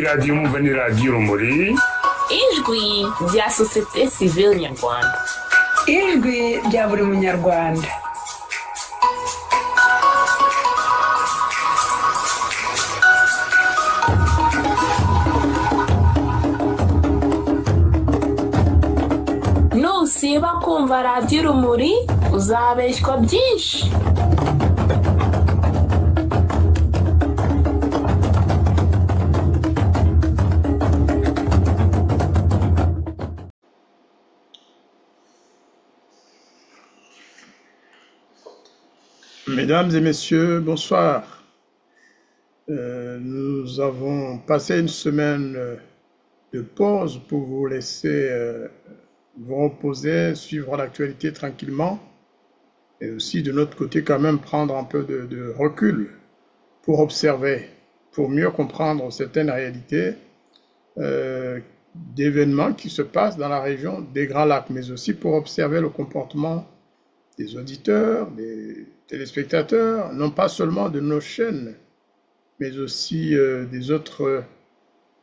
radiyo mwumva ni radiyo Urumuri, ijwi rya sosiyete sivile nyarwanda, ijwi rya buri munyarwanda. nusiba kumva radiyo Urumuri uzabeshywa byinshi. Mesdames et messieurs, bonsoir. Nous avons passé une semaine de pause pour vous laisser vous reposer, suivre l'actualité tranquillement et aussi de notre côté quand même prendre un peu de recul pour observer, pour mieux comprendre certaines réalités d'événements qui se passent dans la région des Grands Lacs, mais aussi pour observer le comportement des auditeurs, des téléspectateurs, non pas seulement de nos chaînes, mais aussi des autres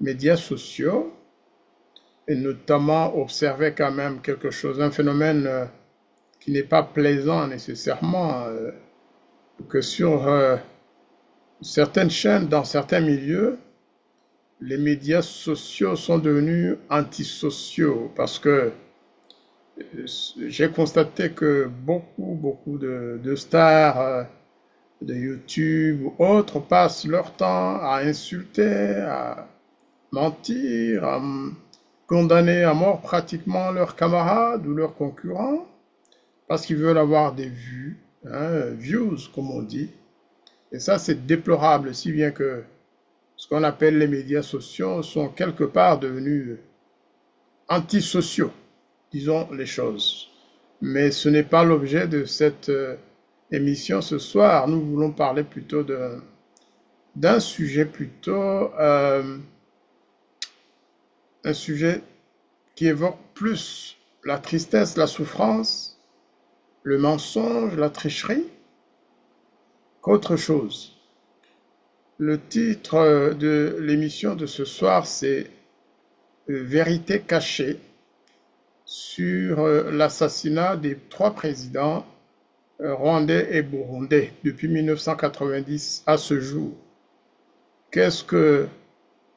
médias sociaux, et notamment observer quand même quelque chose, un phénomène qui n'est pas plaisant nécessairement, que sur certaines chaînes, dans certains milieux, les médias sociaux sont devenus antisociaux, parce que j'ai constaté que beaucoup de stars de YouTube ou autres passent leur temps à insulter, à mentir, à condamner à mort pratiquement leurs camarades ou leurs concurrents parce qu'ils veulent avoir des vues, views comme on dit. Et ça c'est déplorable, si bien que ce qu'on appelle les médias sociaux sont quelque part devenus antisociaux. Disons les choses. Mais ce n'est pas l'objet de cette émission ce soir. Nous voulons parler plutôt d'un sujet un sujet qui évoque plus la tristesse, la souffrance, le mensonge, la tricherie qu'autre chose. Le titre de l'émission de ce soir, c'est Vérité cachée sur l'assassinat des 3 présidents rwandais et burundais depuis 1990 à ce jour. Qu'est-ce que,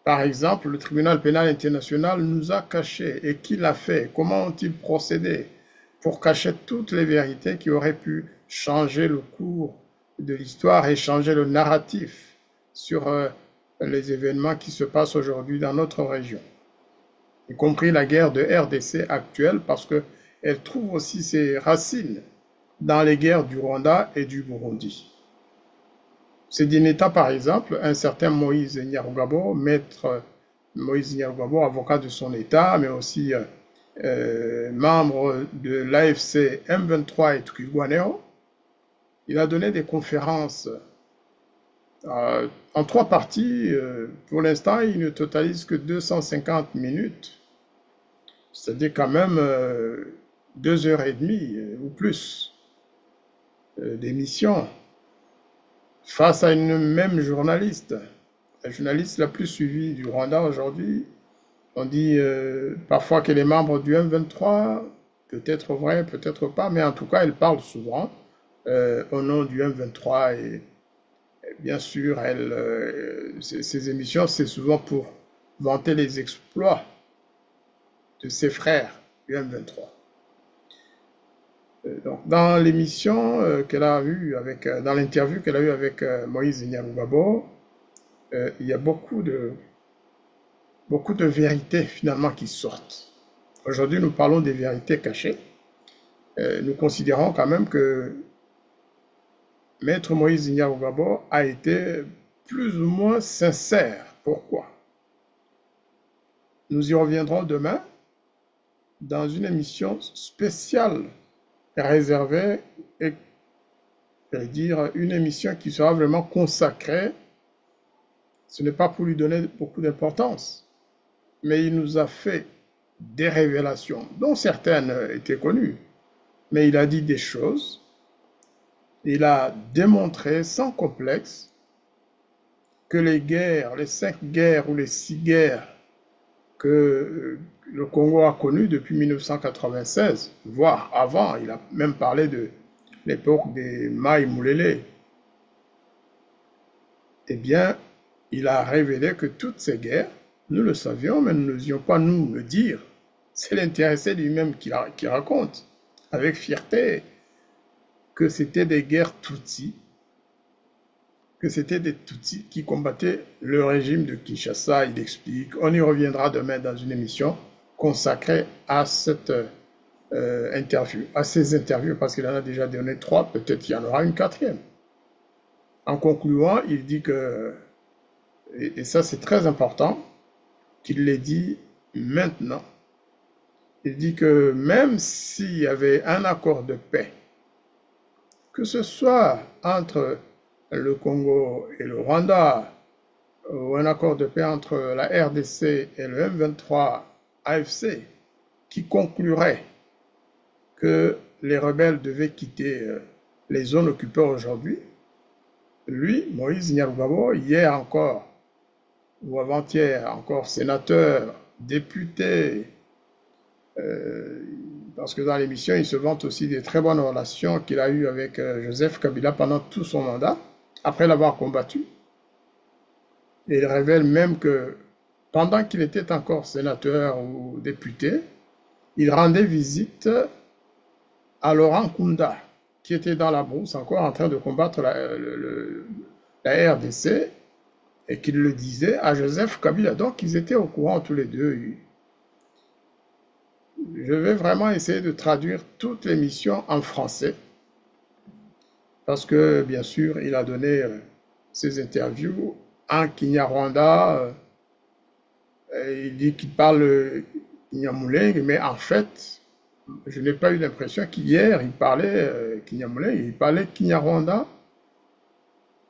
par exemple, le tribunal pénal international nous a caché et qui l'a fait? Comment ont-ils procédé pour cacher toutes les vérités qui auraient pu changer le cours de l'histoire et changer le narratif sur les événements qui se passent aujourd'hui dans notre région, y compris la guerre de RDC actuelle, parce qu'elle trouve aussi ses racines dans les guerres du Rwanda et du Burundi. Ces derniers temps, par exemple, un certain Moïse Nyarugabo, maître Moïse Nyarugabo, avocat de son État, mais aussi membre de l'AFC M23 et Twirwaneho, il a donné des conférences en 3 parties. Pour l'instant, il ne totalise que 250 minutes, c'est-à-dire quand même 2h30 ou plus d'émission, face à une même journaliste, la journaliste la plus suivie du Rwanda aujourd'hui. On dit parfois qu'elle est membre du M23, peut-être vrai, peut-être pas, mais en tout cas, elle parle souvent au nom du M23 et bien sûr, ces émissions, c'est souvent pour vanter les exploits de ses frères du M23. Donc, dans l'émission qu'elle a eue dans l'interview qu'elle a eue avec Moïse Nyarugabo, il y a beaucoup de vérités finalement qui sortent. Aujourd'hui, nous parlons des vérités cachées. Nous considérons quand même que Maître Moïse Nyarugabo a été plus ou moins sincère. Pourquoi? Nous y reviendrons demain dans une émission spéciale réservée et, j'allais dire, une émission qui sera vraiment consacrée. Ce n'est pas pour lui donner beaucoup d'importance, mais il nous a fait des révélations, dont certaines étaient connues, mais il a dit des choses. Il a démontré sans complexe que les guerres, les 5 guerres ou les 6 guerres que le Congo a connues depuis 1996, voire avant, il a même parlé de l'époque des Maï Moulélé, eh bien, il a révélé que toutes ces guerres, nous le savions, mais nous n'osions pas nous le dire. C'est l'intéressé lui-même qui raconte avec fierté que c'était des guerres Tutsis, que c'était des Tutsis qui combattaient le régime de Kinshasa. Il explique, on y reviendra demain dans une émission consacrée à cette interview, à ces interviews, parce qu'il en a déjà donné 3, peut-être qu'il y en aura une 4e. En concluant, il dit que, et ça c'est très important, qu'il l'ait dit maintenant, il dit que même s'il y avait un accord de paix, que ce soit entre le Congo et le Rwanda, ou un accord de paix entre la RDC et le M23 AFC, qui conclurait que les rebelles devaient quitter les zones occupées aujourd'hui, lui, Moïse Nyarugabo, hier encore, ou avant-hier encore, sénateur, député, parce que dans l'émission, il se vante aussi des très bonnes relations qu'il a eues avec Joseph Kabila pendant tout son mandat, après l'avoir combattu. Et il révèle même que pendant qu'il était encore sénateur ou député, il rendait visite à Laurent Kunda, qui était dans la brousse encore en train de combattre la RDC, et qu'il le disait à Joseph Kabila. Donc ils étaient au courant tous les deux. Je vais vraiment essayer de traduire toute l'émission en français, parce que bien sûr il a donné ses interviews en Kinyarwanda. Il dit qu'il parle Kinyamulenge, mais en fait, je n'ai pas eu l'impression qu'hier il parlait Kinyamulenge, il parlait Kinyarwanda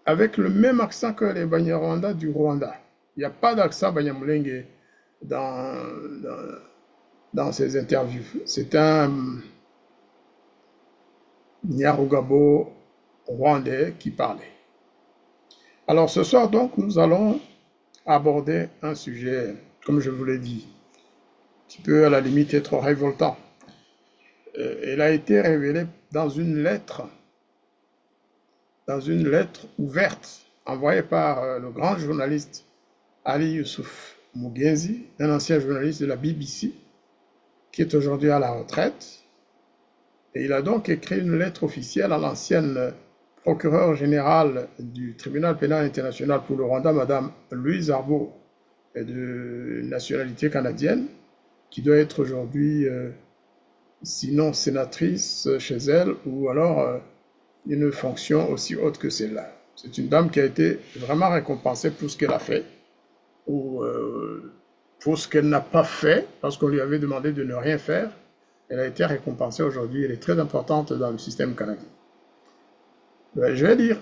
avec le même accent que les Banyarwanda du Rwanda. Il n'y a pas d'accent Banyamulenge dans ces interviews. C'est un Nyarugabo rwandais qui parlait. Alors ce soir donc, nous allons aborder un sujet, comme je vous l'ai dit, qui peut à la limite être révoltant. Elle a été révélée dans une lettre ouverte envoyée par le grand journaliste Ali Youssouf Mugenzi, un ancien journaliste de la BBC, qui est aujourd'hui à la retraite. Et il a donc écrit une lettre officielle à l'ancienne procureure générale du tribunal pénal international pour le Rwanda, Madame Louise Arbour, de nationalité canadienne, qui doit être aujourd'hui, sinon sénatrice chez elle, ou alors une fonction aussi haute que celle-là. C'est une dame qui a été vraiment récompensée pour ce qu'elle a fait, ou pour ce qu'elle n'a pas fait, parce qu'on lui avait demandé de ne rien faire. Elle a été récompensée aujourd'hui, elle est très importante dans le système canadien. Je vais lire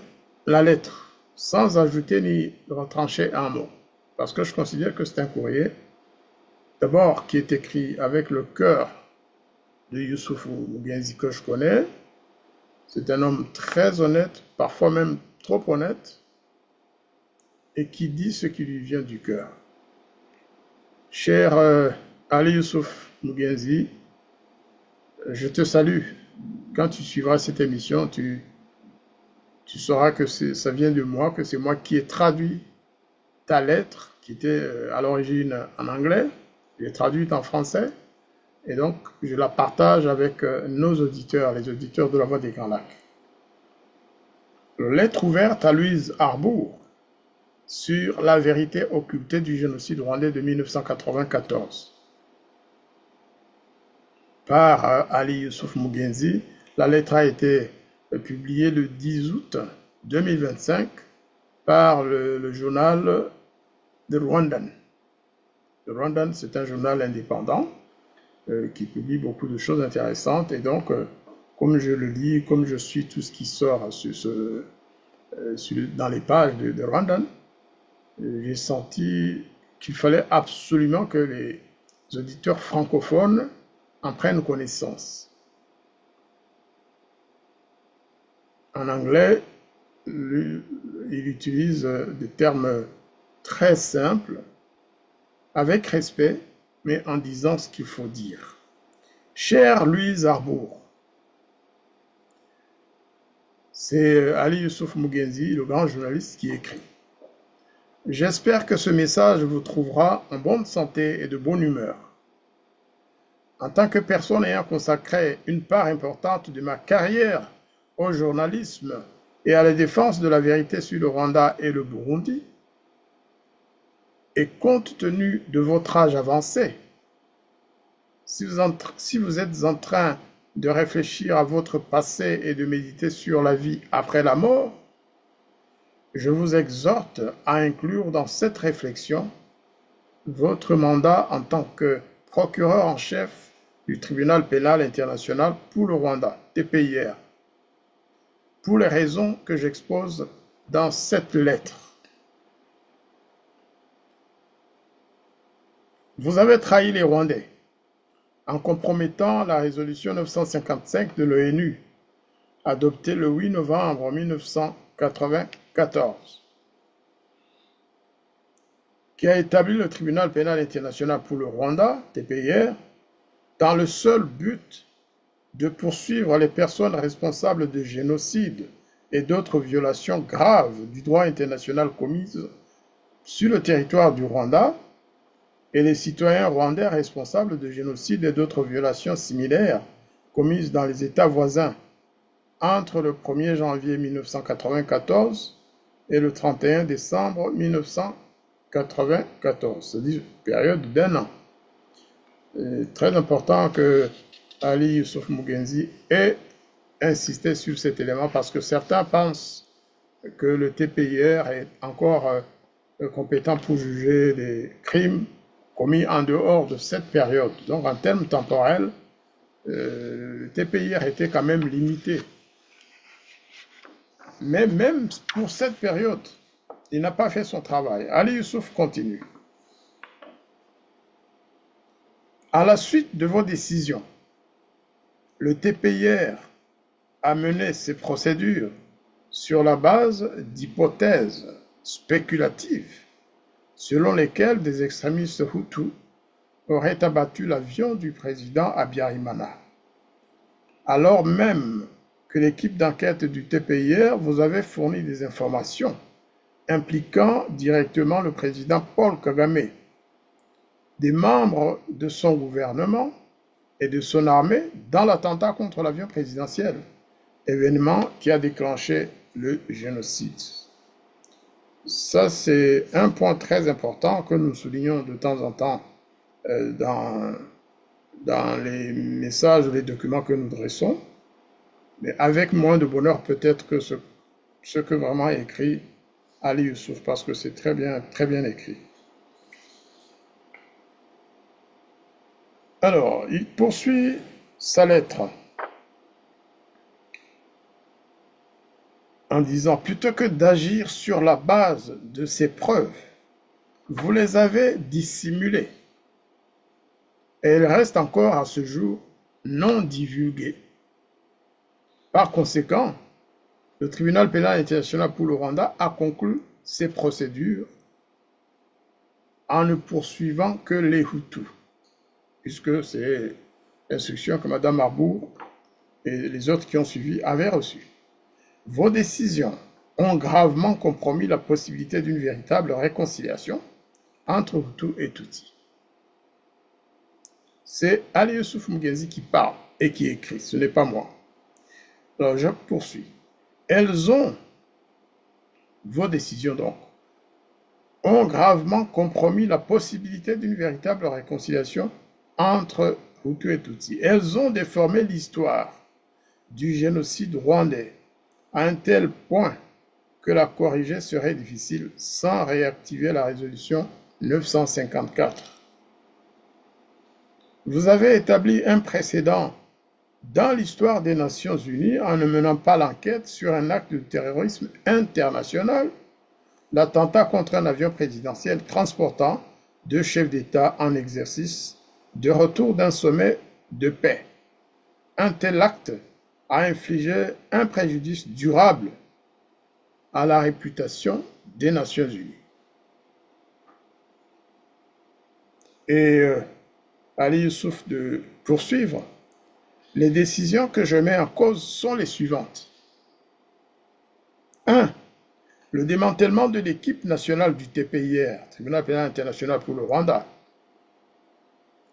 la lettre, sans ajouter ni retrancher un mot, parce que je considère que c'est un courrier, d'abord qui est écrit avec le cœur de Youssouf Mugenzi que je connais. C'est un homme très honnête, parfois même trop honnête, et qui dit ce qui lui vient du cœur. Cher Ali Youssouf Mugenzi, je te salue. Quand tu suivras cette émission, tu sauras que ça vient de moi, que c'est moi qui ai traduit ta lettre, qui était à l'origine en anglais, je l'ai traduite en français, et donc je la partage avec nos auditeurs, les auditeurs de la Voix des Grands Lacs. Lettre ouverte à Louise Arbour sur la vérité occultée du génocide rwandais de 1994. Par Ali Youssouf Mugenzi, la lettre a été publiée le 10 août 2025 par le journal The Rwandan. The Rwandan, c'est un journal indépendant qui publie beaucoup de choses intéressantes, et donc comme je le lis, comme je suis tout ce qui sort dans les pages de Rwandan, j'ai senti qu'il fallait absolument que les auditeurs francophones en prennent connaissance. En anglais, il utilise des termes très simples, avec respect, mais en disant ce qu'il faut dire. Chère Louise Arbour, c'est Ali Youssouf Mugenzi, le grand journaliste, qui écrit. J'espère que ce message vous trouvera en bonne santé et de bonne humeur. En tant que personne ayant consacré une part importante de ma carrière au journalisme et à la défense de la vérité sur le Rwanda et le Burundi, et compte tenu de votre âge avancé, si vous êtes en train de réfléchir à votre passé et de méditer sur la vie après la mort, je vous exhorte à inclure dans cette réflexion votre mandat en tant que procureur en chef du Tribunal pénal international pour le Rwanda, TPIR, pour les raisons que j'expose dans cette lettre. Vous avez trahi les Rwandais en compromettant la résolution 955 de l'ONU, adoptée le 8 novembre 1994, qui a établi le Tribunal pénal international pour le Rwanda, TPIR, dans le seul but de poursuivre les personnes responsables de génocide et d'autres violations graves du droit international commises sur le territoire du Rwanda, et les citoyens rwandais responsables de génocide et d'autres violations similaires commises dans les États voisins entre le 1er janvier 1994 et le 31 décembre 1994, c'est-à-dire une période d'1 an. C'est très important que Ali Youssouf Mugenzi ait insisté sur cet élément parce que certains pensent que le TPIR est encore compétent pour juger des crimes commis en dehors de cette période. Donc en termes temporels, le TPIR était quand même limité. Mais même pour cette période, il n'a pas fait son travail. Ali Youssouf continue. À la suite de vos décisions, le TPIR a mené ses procédures sur la base d'hypothèses spéculatives selon lesquelles des extrémistes Hutus auraient abattu l'avion du président Habyarimana. Alors même que l'équipe d'enquête du TPIR vous avait fourni des informations impliquant directement le président Paul Kagame, des membres de son gouvernement et de son armée dans l'attentat contre l'avion présidentiel, événement qui a déclenché le génocide. Ça, c'est un point très important que nous soulignons de temps en temps dans les messages ou les documents que nous dressons, mais avec moins de bonheur peut-être que ce que vraiment écrit Ali Youssouf, parce que c'est très bien écrit. Alors, il poursuit sa lettre en disant, plutôt que d'agir sur la base de ces preuves, vous les avez dissimulées et elles restent encore à ce jour non divulguées. Par conséquent, le Tribunal pénal international pour le Rwanda a conclu ses procédures en ne poursuivant que les Hutus, puisque c'est l'instruction que Mme Arbour et les autres qui ont suivi avaient reçue. Vos décisions ont gravement compromis la possibilité d'une véritable réconciliation entre Hutus et Tutsis. C'est Ali Youssouf Mugenzi qui parle et qui écrit, ce n'est pas moi. Alors je poursuis. Vos décisions donc, ont gravement compromis la possibilité d'une véritable réconciliation entre Hutus et Tutsis. Elles ont déformé l'histoire du génocide rwandais à un tel point que la corriger serait difficile sans réactiver la résolution 954. Vous avez établi un précédent dans l'histoire des Nations Unies en ne menant pas l'enquête sur un acte de terrorisme international, l'attentat contre un avion présidentiel transportant 2 chefs d'État en exercice de retour d'un sommet de paix. Un tel acte a infligé un préjudice durable à la réputation des Nations Unies. Et Ali Youssouf de poursuivre, les décisions que je mets en cause sont les suivantes. 1. Le démantèlement de l'équipe nationale du TPIR, Tribunal pénal international pour le Rwanda,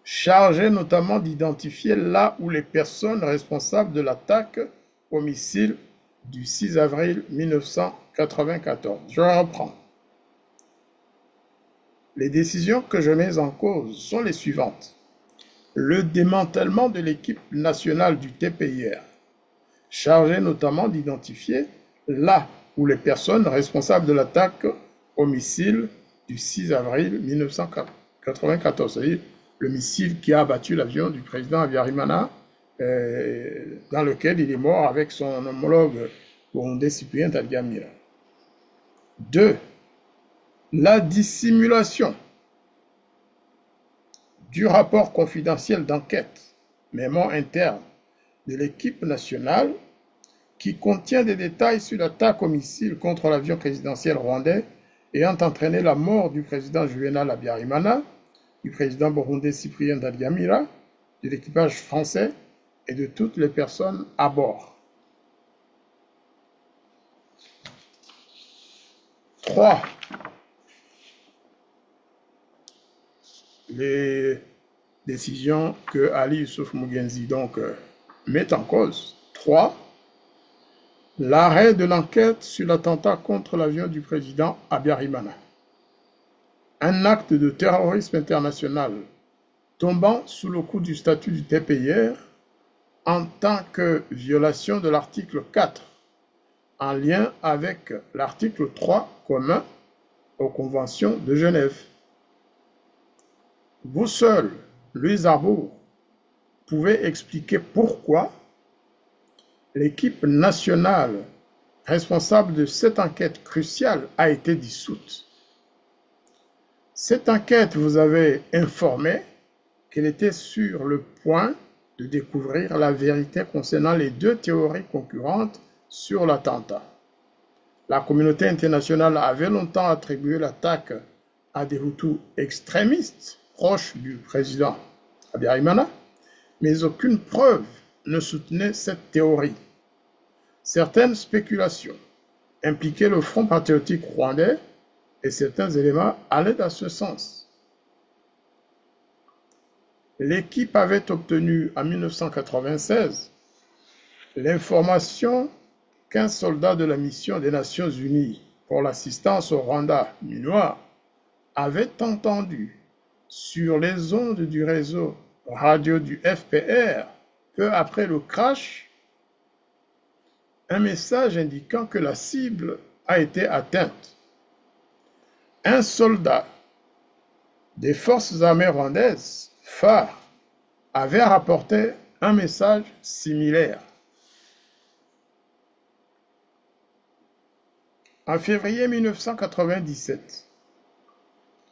chargé notamment d'identifier là où les personnes responsables de l'attaque au missile du 6 avril 1994. Je reprends. Les décisions que je mets en cause sont les suivantes. Le démantèlement de l'équipe nationale du TPIR, chargé notamment d'identifier là où les personnes responsables de l'attaque au missile du 6 avril 1994, c'est-à-dire le missile qui a abattu l'avion du président Habyarimana, dans lequel il est mort avec son homologue burundais Cyprien Ntaryamira. 2. La dissimulation du rapport confidentiel d'enquête, mémoire interne, de l'équipe nationale qui contient des détails sur l'attaque au missile contre l'avion présidentiel rwandais ayant entraîné la mort du président Juvenal Habyarimana, du président burundais Cyprien Ntaryamira, de l'équipage français et de toutes les personnes à bord. 3. Les décisions que Ali Youssouf Mugenzi met en cause. 3. L'arrêt de l'enquête sur l'attentat contre l'avion du président Habyarimana. Un acte de terrorisme international tombant sous le coup du statut du TPIR en tant que violation de l'article 4 en lien avec l'article 3 commun aux conventions de Genève. Vous seul, Louis Arbour, pouvez expliquer pourquoi l'équipe nationale responsable de cette enquête cruciale a été dissoute. Cette enquête vous avait informé qu'elle était sur le point de découvrir la vérité concernant les deux théories concurrentes sur l'attentat. La communauté internationale avait longtemps attribué l'attaque à des Hutus extrémistes proches du président Habyarimana, mais aucune preuve ne soutenait cette théorie. Certaines spéculations impliquaient le Front patriotique rwandais et certains éléments allaient dans ce sens. L'équipe avait obtenu en 1996 l'information qu'un soldat de la mission des Nations Unies pour l'assistance au Rwanda, MINUA, avait entendu sur les ondes du réseau radio du FPR, peu après le crash, un message indiquant que la cible a été atteinte. Un soldat des forces armées rwandaises, FAR, avait rapporté un message similaire. En février 1997,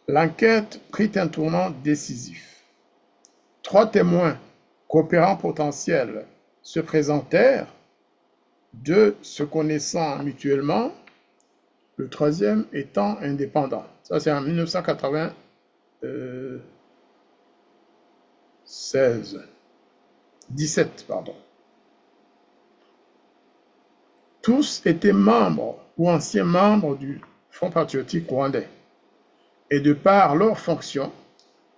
l'enquête prit un tournant décisif. 3 témoins coopérants potentiels se présentèrent, 2 se connaissant mutuellement, le 3e étant indépendant. Ça, c'est en 1917, pardon. Tous étaient membres ou anciens membres du Front patriotique rwandais et de par leurs fonctions,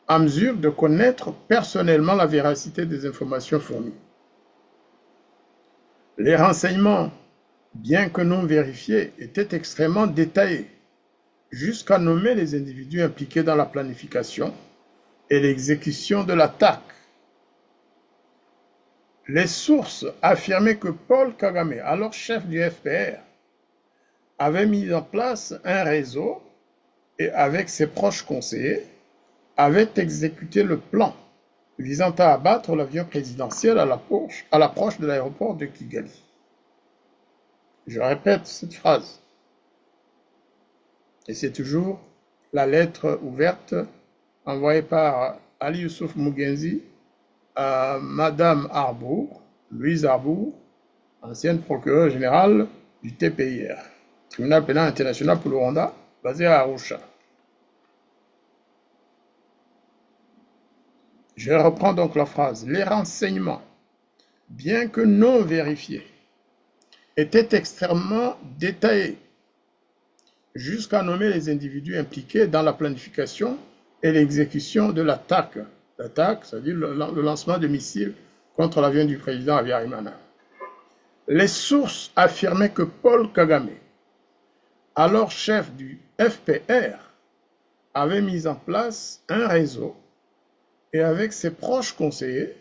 en mesure de connaître personnellement la véracité des informations fournies. Les renseignements, bien que non vérifiés, étaient extrêmement détaillés, jusqu'à nommer les individus impliqués dans la planification et l'exécution de l'attaque. Les sources affirmaient que Paul Kagame, alors chef du FPR, avait mis en place un réseau et avec ses proches conseillers, avait exécuté le plan visant à abattre l'avion présidentiel à l'approche de l'aéroport de Kigali. Je répète cette phrase. Et c'est toujours la lettre ouverte envoyée par Ali Youssouf Mugenzi à Madame Arbour, Louise Arbour, ancienne procureure générale du TPIR. tribunal pénal international pour le Rwanda, basé à Arusha. Je reprends donc la phrase. Les renseignements, bien que non vérifiés, étaient extrêmement détaillés jusqu'à nommer les individus impliqués dans la planification et l'exécution de l'attaque. L'attaque, c'est-à-dire le lancement de missiles contre l'avion du président Habyarimana. Les sources affirmaient que Paul Kagame, alors chef du FPR, avait mis en place un réseau et avec ses proches conseillers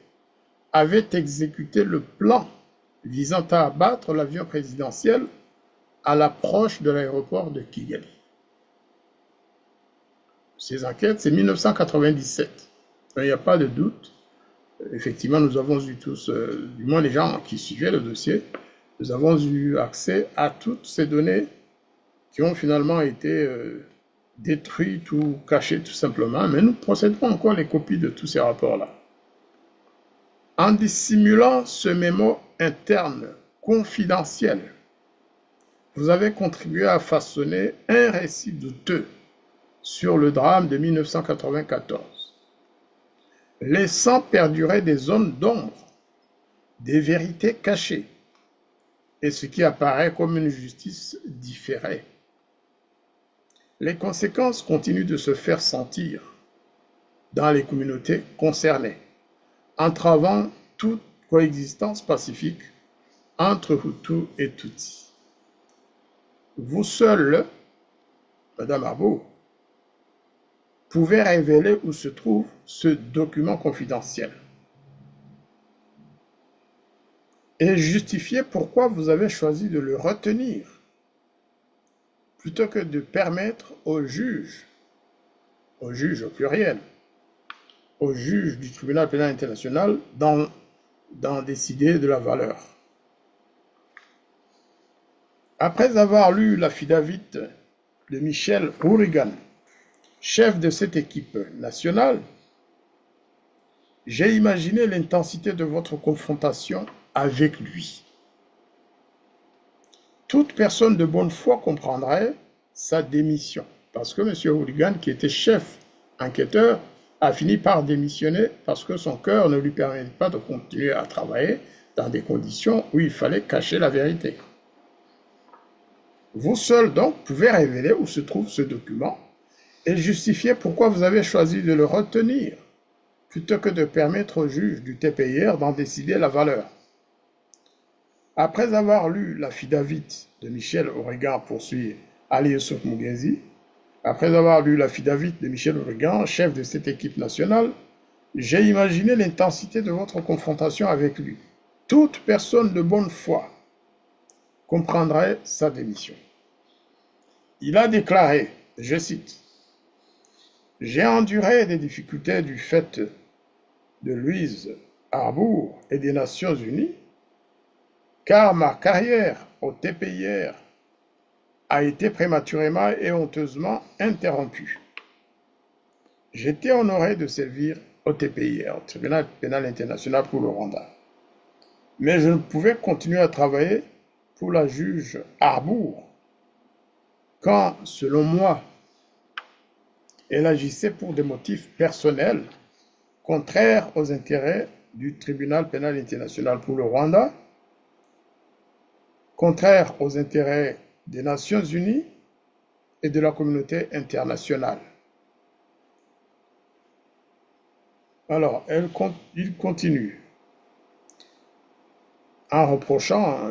avait exécuté le plan visant à abattre l'avion présidentiel à l'approche de l'aéroport de Kigali. Ces enquêtes, c'est 1997. Il n'y a pas de doute. Effectivement, nous avons eu tous, du moins les gens qui suivaient le dossier, nous avons eu accès à toutes ces données qui ont finalement été détruites ou cachées tout simplement, mais nous possédons encore les copies de tous ces rapports-là. En dissimulant ce mémo interne confidentiel, vous avez contribué à façonner un récit douteux sur le drame de 1994, laissant perdurer des zones d'ombre, des vérités cachées, et ce qui apparaît comme une justice différée. Les conséquences continuent de se faire sentir dans les communautés concernées, entravant toute coexistence pacifique entre Hutus et Tutsis. Vous seul, Madame Arbour, pouvez révéler où se trouve ce document confidentiel et justifier pourquoi vous avez choisi de le retenir plutôt que de permettre aux juges au pluriel, aux juges du tribunal pénal international d'en décider de la valeur. Après avoir lu l'affidavit de Michel Hourigan, chef de cette équipe nationale, j'ai imaginé l'intensité de votre confrontation avec lui. Toute personne de bonne foi comprendrait sa démission, parce que M. Hourigan, qui était chef enquêteur, a fini par démissionner parce que son cœur ne lui permettait pas de continuer à travailler dans des conditions où il fallait cacher la vérité. Vous seul, donc, pouvez révéler où se trouve ce document et justifier pourquoi vous avez choisi de le retenir, plutôt que de permettre au juge du TPIR d'en décider la valeur. Après avoir lu l'affidavit de Michel Hourigan, poursuit Ali Youssouf Mugezi, après avoir lu l'affidavit de Michel Hourigan, chef de cette équipe nationale, j'ai imaginé l'intensité de votre confrontation avec lui. Toute personne de bonne foi comprendrait sa démission. Il a déclaré, je cite, « J'ai enduré des difficultés du fait de Louise Arbour et des Nations Unies, car ma carrière au TPIR a été prématurément et honteusement interrompue. J'étais honoré de servir au TPIR, Tribunal pénal international pour le Rwanda. Mais je ne pouvais continuer à travailler pour la juge Arbour quand, selon moi, elle agissait pour des motifs personnels contraires aux intérêts du Tribunal pénal international pour le Rwanda, contraires aux intérêts des Nations Unies et de la communauté internationale. » Alors, il continue en reprochant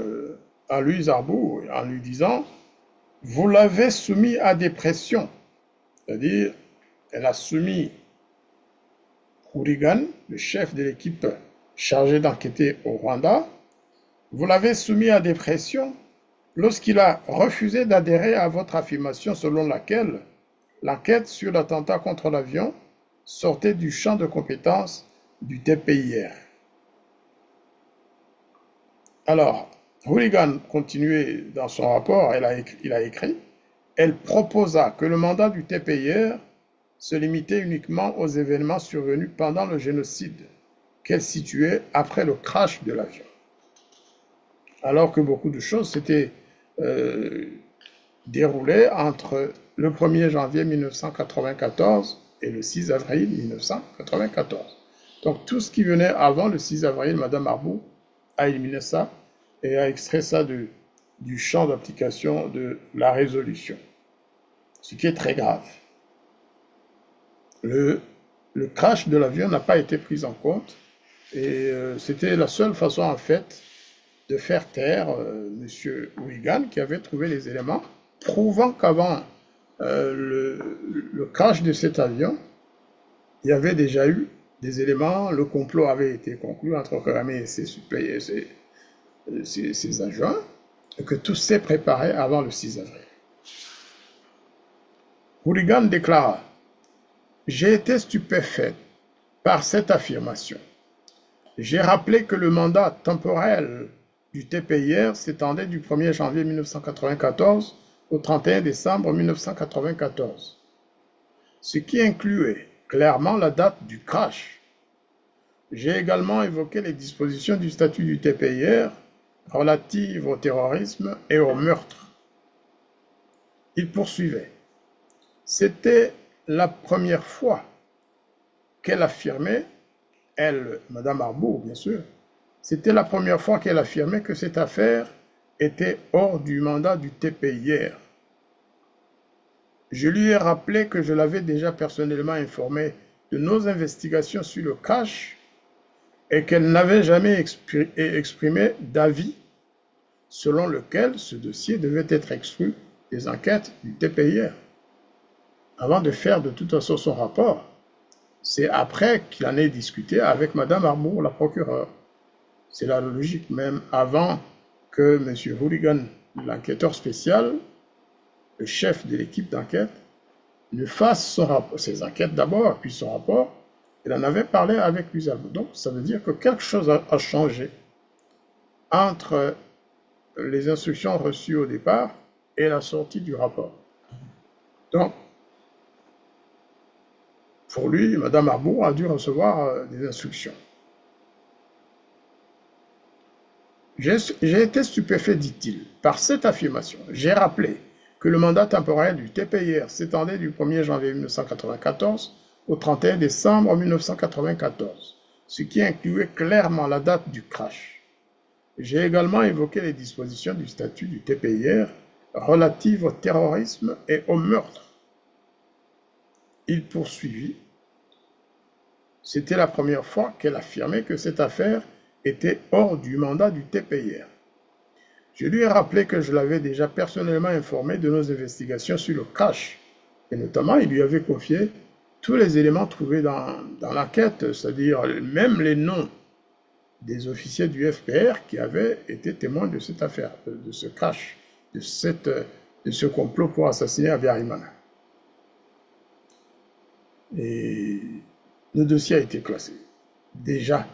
à Louise Arbour, en lui disant « Vous l'avez soumis à des pressions. » C'est-à-dire, elle a soumis Hourigan, le chef de l'équipe chargée d'enquêter au Rwanda, vous l'avez soumis à des pressions lorsqu'il a refusé d'adhérer à votre affirmation selon laquelle l'enquête sur l'attentat contre l'avion sortait du champ de compétences du TPIR. Alors, Hourigan continuait dans son rapport, il a écrit « Elle proposa que le mandat du TPIR se limitait uniquement aux événements survenus pendant le génocide qu'elle situait après le crash de l'avion. » Alors que beaucoup de choses s'étaient déroulé entre le 1er janvier 1994 et le 6 avril 1994. Donc tout ce qui venait avant le 6 avril, Mme Arbou a éliminé ça et a extrait ça du champ d'application de la résolution, ce qui est très grave. Le crash de l'avion n'a pas été pris en compte et c'était la seule façon en fait de faire taire M. Hooligan qui avait trouvé les éléments prouvant qu'avant le crash de cet avion, il y avait déjà eu des éléments, le complot avait été conclu entre Kagame et ses agents, et que tout s'est préparé avant le 6 avril. Hooligan déclara: « J'ai été stupéfait par cette affirmation. J'ai rappelé que le mandat temporel du TPIR s'étendait du 1er janvier 1994 au 31 décembre 1994, ce qui incluait clairement la date du crash. J'ai également évoqué les dispositions du statut du TPIR relatives au terrorisme et au meurtre. » Il poursuivait: « C'était la première fois qu'elle affirmait, elle, Mme Arbou, bien sûr, c'était la première fois qu'elle affirmait que cette affaire était hors du mandat du TPIR. Je lui ai rappelé que je l'avais déjà personnellement informée de nos investigations sur le crash et qu'elle n'avait jamais exprimé d'avis selon lequel ce dossier devait être exclu des enquêtes du TPIR. Avant de faire de toute façon son rapport, c'est après qu'il en ait discuté avec Mme Arbou, la procureure. C'est la logique, même avant que M. Hooligan, l'enquêteur spécial, le chef de l'équipe d'enquête, ne fasse ses enquêtes d'abord, puis son rapport. Il en avait parlé avec Luisalbo. Donc, ça veut dire que quelque chose a changé entre les instructions reçues au départ et la sortie du rapport. Donc, pour lui, Mme Arbou a dû recevoir des instructions. J'ai été stupéfait, dit-il, par cette affirmation. J'ai rappelé que le mandat temporel du TPIR s'étendait du 1er janvier 1994 au 31 décembre 1994, ce qui incluait clairement la date du crash. J'ai également évoqué les dispositions du statut du TPIR relatives au terrorisme et au meurtre. Il poursuivit: « C'était la première fois qu'elle affirmait que cette affaire était hors du mandat du TPIR. Je lui ai rappelé que je l'avais déjà personnellement informé de nos investigations sur le crash, et notamment il lui avait confié tous les éléments trouvés dans l'enquête, c'est-à-dire même les noms des officiers du FPR qui avaient été témoins de cette affaire, de ce crash, de ce complot pour assassiner Abiyarimana. Et le dossier a été classé. Déjà,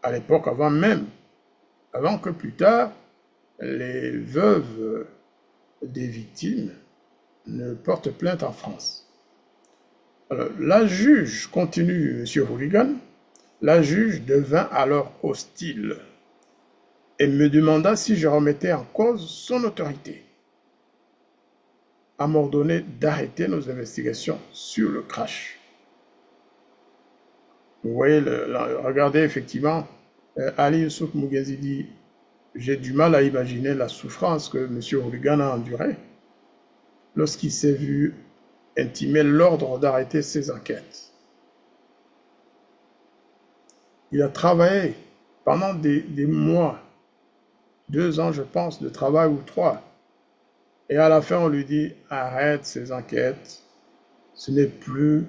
à l'époque, avant que plus tard, les veuves des victimes ne portent plainte en France. Alors, la juge, continue M. Hooligan, la juge devint alors hostile et me demanda si je remettais en cause son autorité à m'ordonner d'arrêter nos investigations sur le crash. Vous voyez, regardez effectivement, Ali Youssouf Mougazi dit: j'ai du mal à imaginer la souffrance que M. Hooligan a endurée lorsqu'il s'est vu intimer l'ordre d'arrêter ses enquêtes. Il a travaillé pendant des mois, 2 ans je pense, de travail ou 3. Et à la fin on lui dit: arrête ces enquêtes, ce n'est plus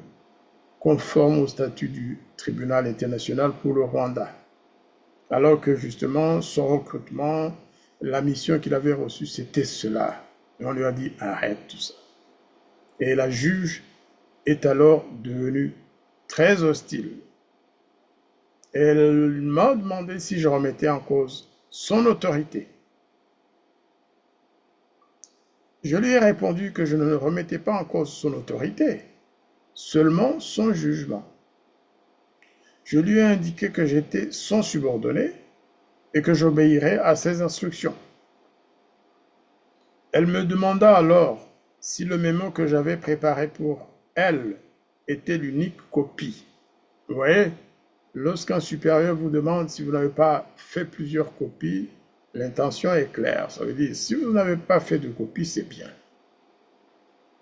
conforme au statut du tribunal international pour le Rwanda. Alors que justement son recrutement, la mission qu'il avait reçue, c'était cela. Et on lui a dit: arrête tout ça. Et la juge est alors devenue très hostile. Elle m'a demandé si je remettais en cause son autorité. Je lui ai répondu que je ne remettais pas en cause son autorité, seulement son jugement. Je lui ai indiqué que j'étais son subordonné et que j'obéirais à ses instructions. Elle me demanda alors si le mémo que j'avais préparé pour elle était l'unique copie. Vous voyez, lorsqu'un supérieur vous demande si vous n'avez pas fait plusieurs copies, l'intention est claire. Ça veut dire, si vous n'avez pas fait de copie, c'est bien.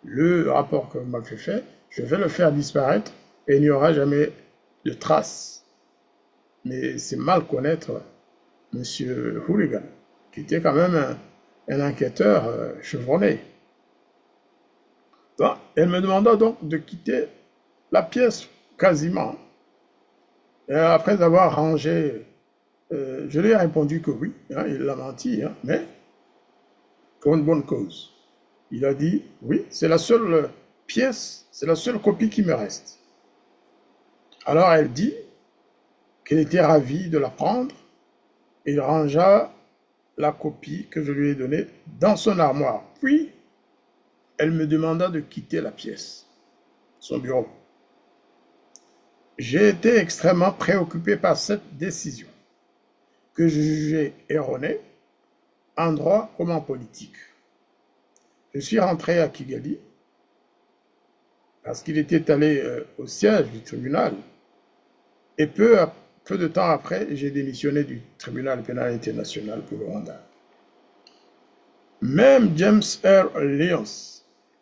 Le rapport que vous m'avez fait, je vais le faire disparaître et il n'y aura jamais de traces. Mais c'est mal connaître M. Hooligan, qui était quand même un enquêteur chevronné. Bon, elle me demanda donc de quitter la pièce quasiment. Et après avoir rangé, je lui ai répondu que oui, hein, il a menti, hein, mais pour une bonne cause. Il a dit, oui, c'est la seule pièce, c'est la seule copie qui me reste. Alors elle dit qu'elle était ravie de la prendre et il rangea la copie que je lui ai donnée dans son armoire. Puis, elle me demanda de quitter la pièce, son bureau. J'ai été extrêmement préoccupé par cette décision, que je jugeais erronée, en droit comme en politique. Je suis rentré à Kigali, parce qu'il était allé au siège du tribunal, et peu de temps après, j'ai démissionné du tribunal pénal international pour le Rwanda. Même James R. Lyons,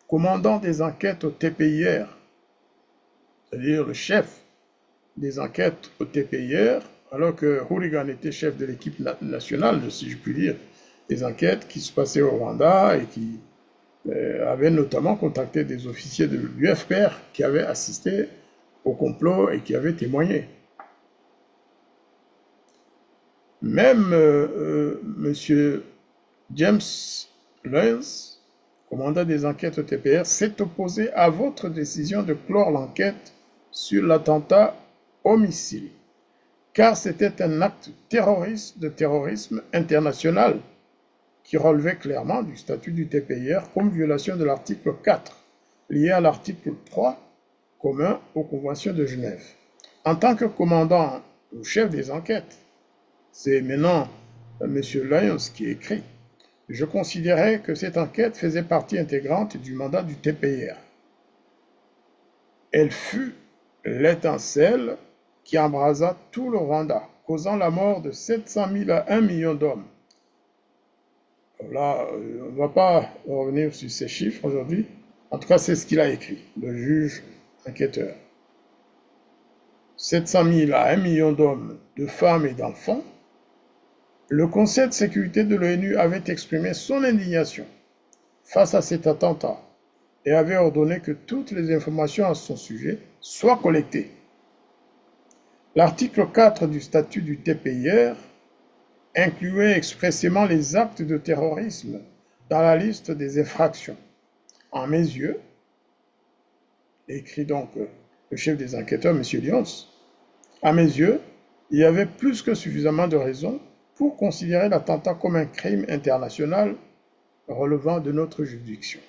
commandant des enquêtes au TPIR, c'est-à-dire le chef des enquêtes au TPIR, alors que Hooligan était chef de l'équipe nationale, si je puis dire, des enquêtes qui se passaient au Rwanda et qui avait notamment contacté des officiers de l'UFPR qui avaient assisté au complot et qui avaient témoigné. Même M. James Lyons, commandant des enquêtes au TPR, s'est opposé à votre décision de clore l'enquête sur l'attentat homicide, car c'était un acte terroriste de terrorisme international qui relevait clairement du statut du TPIR comme violation de l'article 4, lié à l'article 3 commun aux conventions de Genève. En tant que commandant ou chef des enquêtes, c'est maintenant M. Lyons qui écrit, je considérais que cette enquête faisait partie intégrante du mandat du TPIR. Elle fut l'étincelle qui embrasa tout le Rwanda, causant la mort de 700 000 à 1 million d'hommes. Là, on ne va pas revenir sur ces chiffres aujourd'hui. En tout cas, c'est ce qu'il a écrit, le juge enquêteur. 700 000 à 1 million d'hommes, de femmes et d'enfants. Le Conseil de sécurité de l'ONU avait exprimé son indignation face à cet attentat et avait ordonné que toutes les informations à son sujet soient collectées. L'article 4 du statut du TPIR incluait expressément les actes de terrorisme dans la liste des infractions. À mes yeux, écrit donc le chef des enquêteurs, M. Lyons, à mes yeux, il y avait plus que suffisamment de raisons pour considérer l'attentat comme un crime international relevant de notre juridiction.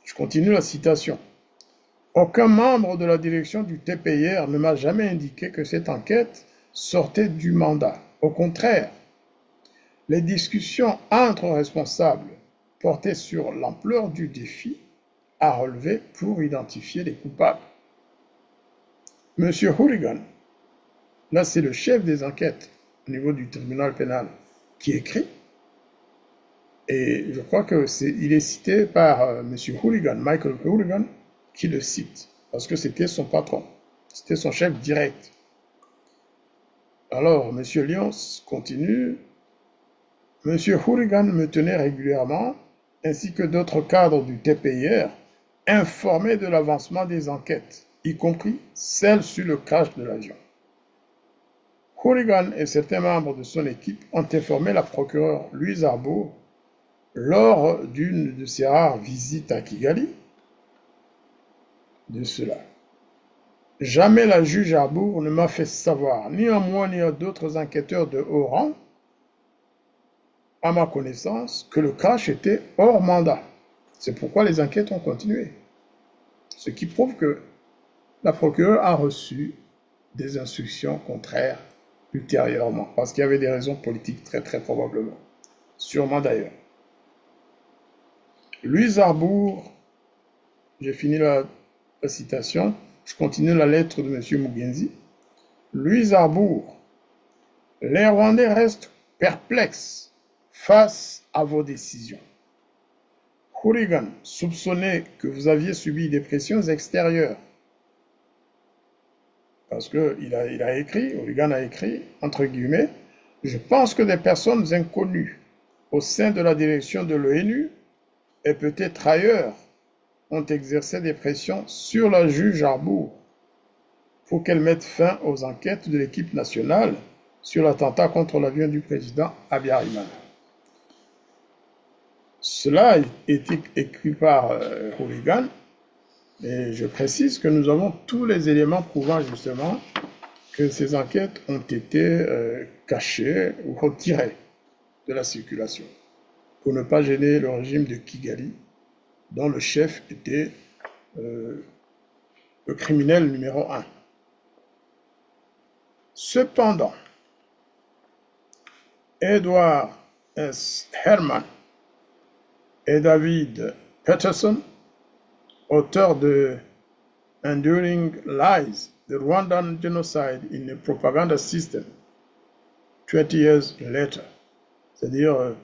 Je continue la citation. Aucun membre de la direction du TPIR ne m'a jamais indiqué que cette enquête sortait du mandat. Au contraire, les discussions entre responsables portaient sur l'ampleur du défi à relever pour identifier les coupables. Monsieur Hooligan, là c'est le chef des enquêtes au niveau du tribunal pénal qui écrit, et je crois qu'il est cité par Monsieur Hooligan, Michael Hooligan, qui le cite, parce que c'était son patron, c'était son chef direct. Alors, M. Lyons continue, M. Hooligan me tenait régulièrement, ainsi que d'autres cadres du TPIR, informés de l'avancement des enquêtes, y compris celles sur le crash de l'avion. Hooligan et certains membres de son équipe ont informé la procureure Louise Arbour lors d'une de ses rares visites à Kigali de cela. Jamais la juge Arbour ne m'a fait savoir, ni à moi ni à d'autres enquêteurs de haut rang, à ma connaissance, que le crash était hors mandat. C'est pourquoi les enquêtes ont continué. Ce qui prouve que la procureure a reçu des instructions contraires ultérieurement, parce qu'il y avait des raisons politiques très probablement. sûrement d'ailleurs. Louise Arbour, j'ai fini la citation, je continue la lettre de M. Mugenzi. Louise Arbour, les Rwandais restent perplexes face à vos décisions. Hourigan, soupçonnez que vous aviez subi des pressions extérieures. Parce qu'il a écrit, Hourigan a écrit, entre guillemets, je pense que des personnes inconnues au sein de la direction de l'ONU et peut-être ailleurs ont exercé des pressions sur la juge Arbour pour qu'elle mette fin aux enquêtes de l'équipe nationale sur l'attentat contre l'avion du président Abiyarimana. Cela a été écrit par Hourigan, et je précise que nous avons tous les éléments prouvant justement que ces enquêtes ont été cachées ou retirées de la circulation pour ne pas gêner le régime de Kigali, dont le chef était le criminel numéro 1. Cependant, Edward S. Herman et David Peterson, auteurs de Enduring Lies, The Rwandan Genocide in a Propaganda System, 20 years later, c'est-à-dire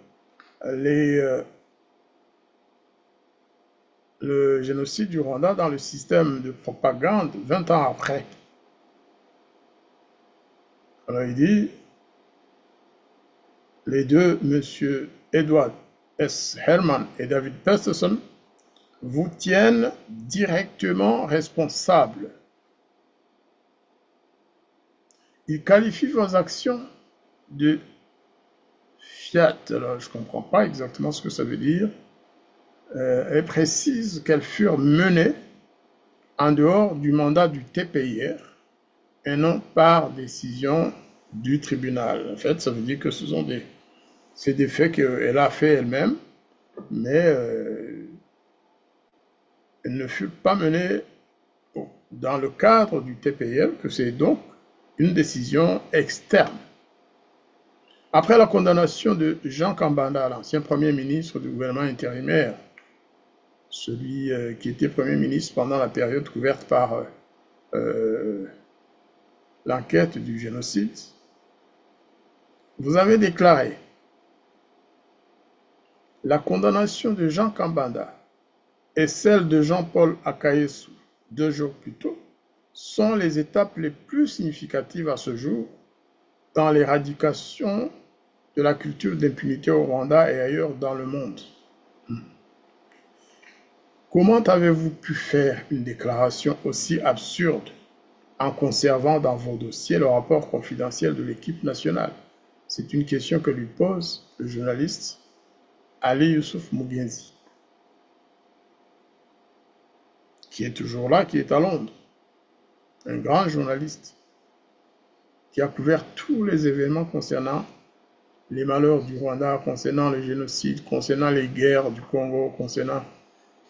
le génocide du Rwanda dans le système de propagande 20 ans après. Alors il dit, les deux, M. Edward S. Herman et David Peterson, vous tiennent directement responsable. Il qualifie vos actions de fiat. Alors, je ne comprends pas exactement ce que ça veut dire. Elle précise qu'elles furent menées en dehors du mandat du TPIR et non par décision du tribunal. En fait, ça veut dire que c'est des faits qu'elle a fait elle-même, mais elle ne fut pas menée dans le cadre du TPIR, que c'est donc une décision externe. Après la condamnation de Jean Kambanda, l'ancien Premier ministre du gouvernement intérimaire, celui qui était Premier ministre pendant la période couverte par l'enquête du génocide, vous avez déclaré la condamnation de Jean Kambanda et celle de Jean-Paul Akayesu 2 jours plus tôt sont les étapes les plus significatives à ce jour dans l'éradication de la culture d'impunité au Rwanda et ailleurs dans le monde. Comment avez-vous pu faire une déclaration aussi absurde en conservant dans vos dossiers le rapport confidentiel de l'équipe nationale? C'est une question que lui pose le journaliste Ali Youssouf Mugenzi, qui est toujours là, qui est à Londres. Un grand journaliste qui a couvert tous les événements concernant les malheurs du Rwanda, concernant le génocide, concernant les guerres du Congo, concernant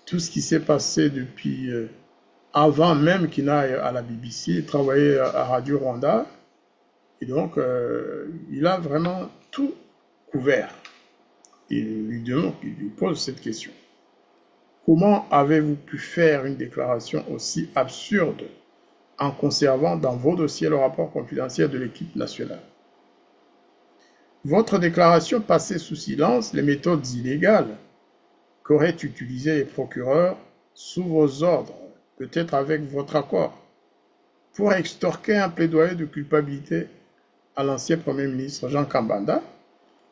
tout ce qui s'est passé depuis avant même qu'il n'aille à la BBC, il travaillait à Radio Rwanda. Et donc, il a vraiment tout couvert. Il lui pose cette question. Comment avez-vous pu faire une déclaration aussi absurde en conservant dans vos dossiers le rapport confidentiel de l'équipe nationale? Votre déclaration passait sous silence les méthodes illégales qu'auraient utilisées les procureurs sous vos ordres, peut-être avec votre accord, pour extorquer un plaidoyer de culpabilité à l'ancien Premier ministre Jean Kambanda,